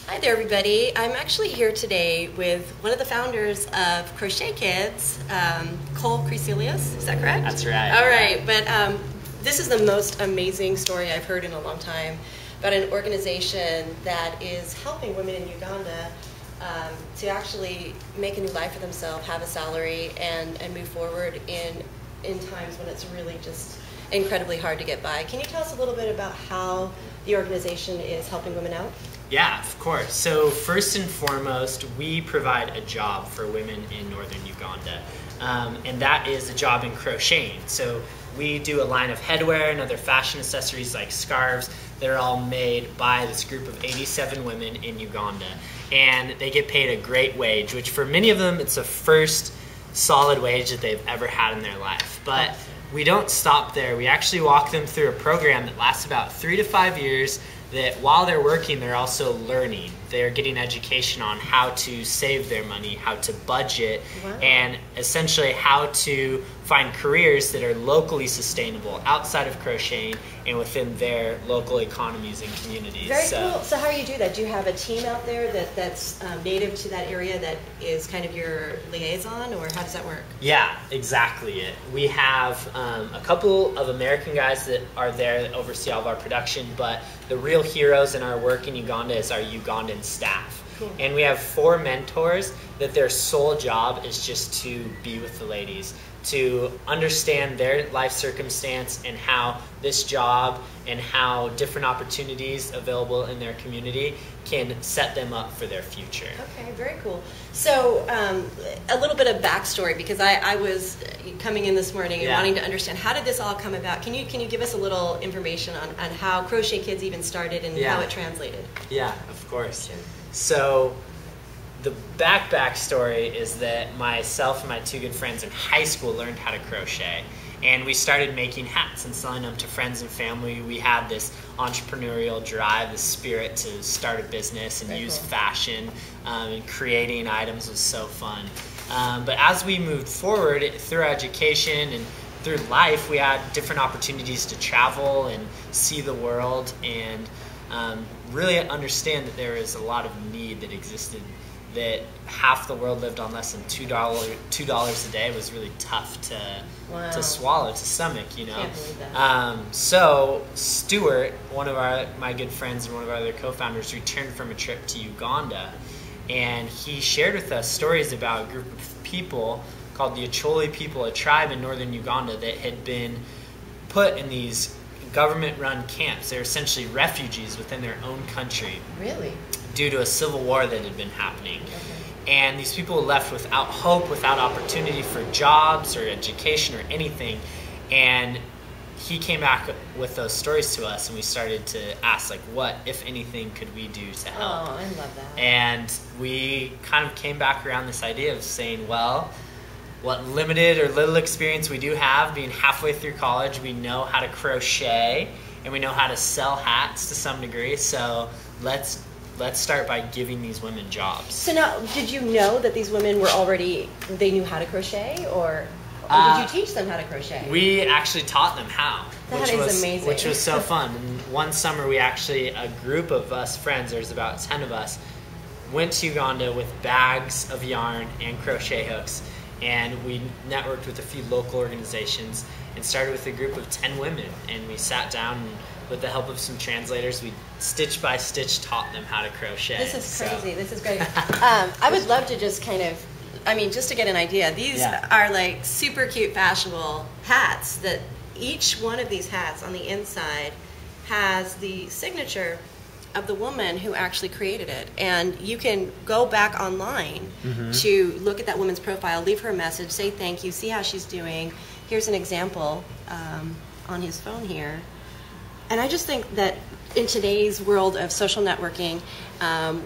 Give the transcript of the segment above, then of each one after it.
Hi there, everybody. I'm actually here today with one of the founders of Crochet Kids, Kohl, Crecelius. Is that correct? That's right. All right, but this is the most amazing story I've heard in a long time about an organization that is helping women in Uganda to actually make a new life for themselves, have a salary, and move forward in times when it's really just incredibly hard to get by. Can you tell us a little bit about how the organization is helping women out? Yeah, of course. So first and foremost, we provide a job for women in northern Uganda, and that is a job in crocheting. So we do a line of headwear and other fashion accessories like scarves that are all made by this group of 87 women in Uganda. And they get paid a great wage, which for many of them, it's the first solid wage that they've ever had in their life. But we don't stop there. We actually walk them through a program that lasts about 3 to 5 years, that while they're working, they're also learning. They're getting education on how to save their money, how to budget, and essentially how to find careers that are locally sustainable outside of crocheting and within their local economies and communities. Very cool. So how do you do that? Do you have a team out there that's native to that area that is kind of your liaison, or how does that work? Yeah, exactly it. We have a couple of American guys that are there that oversee all of our production, but the real heroes in our work in Uganda is our Ugandan staff. Cool. And we have 4 mentors that their sole job is just to be with the ladies, to understand their life circumstance and how this job and how different opportunities available in their community can set them up for their future. Okay, very cool. So a little bit of backstory, because I was coming in this morning and wanting to understand, how did this all come about? Can you give us a little information on how Crochet Kids even started and how it translated? Yeah, of course. Sure. So the backstory is that myself and my 2 good friends in high school learned how to crochet, and we started making hats and selling them to friends and family. We had this entrepreneurial drive, this spirit to start a business and use fashion, and creating items was so fun. But as we moved forward through our education and through life, we had different opportunities to travel and see the world and really understand that there is a lot of need that existed, that half the world lived on less than $2 a day. Was really tough to swallow, to stomach, you know. Can't believe that. So Stuart, one of my good friends and one of our other co-founders, returned from a trip to Uganda, and he shared with us stories about a group of people called the Acholi people, a tribe in northern Uganda that had been put in these government-run camps. They're essentially refugees within their own country. Really? Due to a civil war that had been happening. And these people were left without hope, without opportunity for jobs or education or anything. And he came back with those stories to us, and we started to ask, like, what, if anything, could we do to help? Oh, I love that. And we kind of came back around this idea of saying, well, what limited or little experience we do have, being halfway through college, we know how to crochet and we know how to sell hats to some degree. So let's start by giving these women jobs. So now, did you know that these women were they knew how to crochet, or did you teach them how to crochet? We actually taught them how. That is amazing. Which was so fun. And one summer we actually, a group of us friends, there's about 10 of us, went to Uganda with bags of yarn and crochet hooks. And we networked with a few local organizations and started with a group of 10 women. And we sat down and with the help of some translators, we stitch by stitch taught them how to crochet. This is crazy. This is great. I would love to just kind of, just to get an idea, these are like super cute, fashionable hats that each one of these hats on the inside has the signature of the woman who actually created it. And you can go back online to look at that woman's profile, leave her a message, say thank you, see how she's doing. Here's an example on his phone here. And I just think that in today's world of social networking,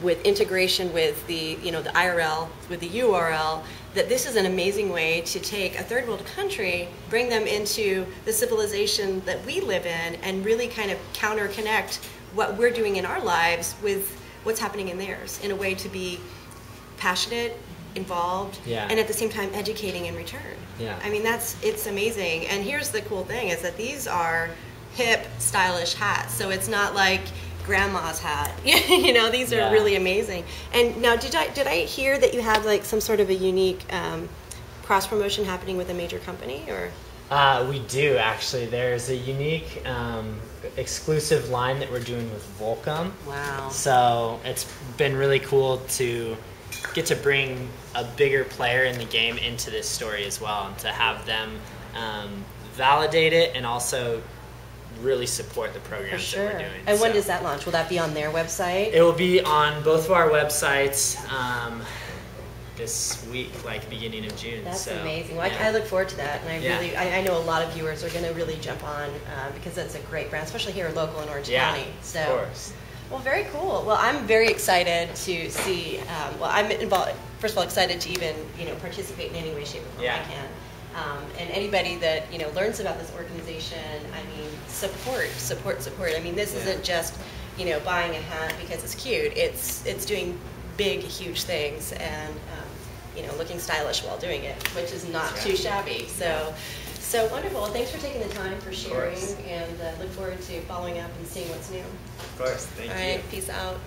with integration with the IRL, with the URL, that this is an amazing way to take a third world country, bring them into the civilization that we live in, and really kind of counter-connect what we're doing in our lives with what's happening in theirs, in a way to be passionate, involved, and at the same time educating in return. It's amazing. And here's the cool thing, is that these are hip, stylish hats. So it's not like grandma's hat. You know, these are really amazing. And now, did I hear that you have like some sort of a unique cross promotion happening with a major company, or? We do, actually. There's a unique exclusive line that we're doing with Volcom. Wow. So it's been really cool to get to bring a bigger player in the game into this story as well, and to have them validate it and also really support the programs that we're doing. And when does that launch? Will that be on their website? It will be on both of our websites this week, like beginning of June. That's amazing. Well, I look forward to that, and I know a lot of viewers are going to really jump on because that's a great brand, especially here local in Orange County. So, of course. Well, very cool. Well, I'm very excited to see. I'm involved. First of all, excited to even participate in any way, shape, or form I can. And anybody that learns about this organization, I mean, support. I mean, this isn't just buying a hat because it's cute. It's doing big, huge things, and looking stylish while doing it, which is not too shabby. So wonderful. Well, thanks for taking the time for sharing, and look forward to following up and seeing what's new. Of course. Thank you. All right. Peace out.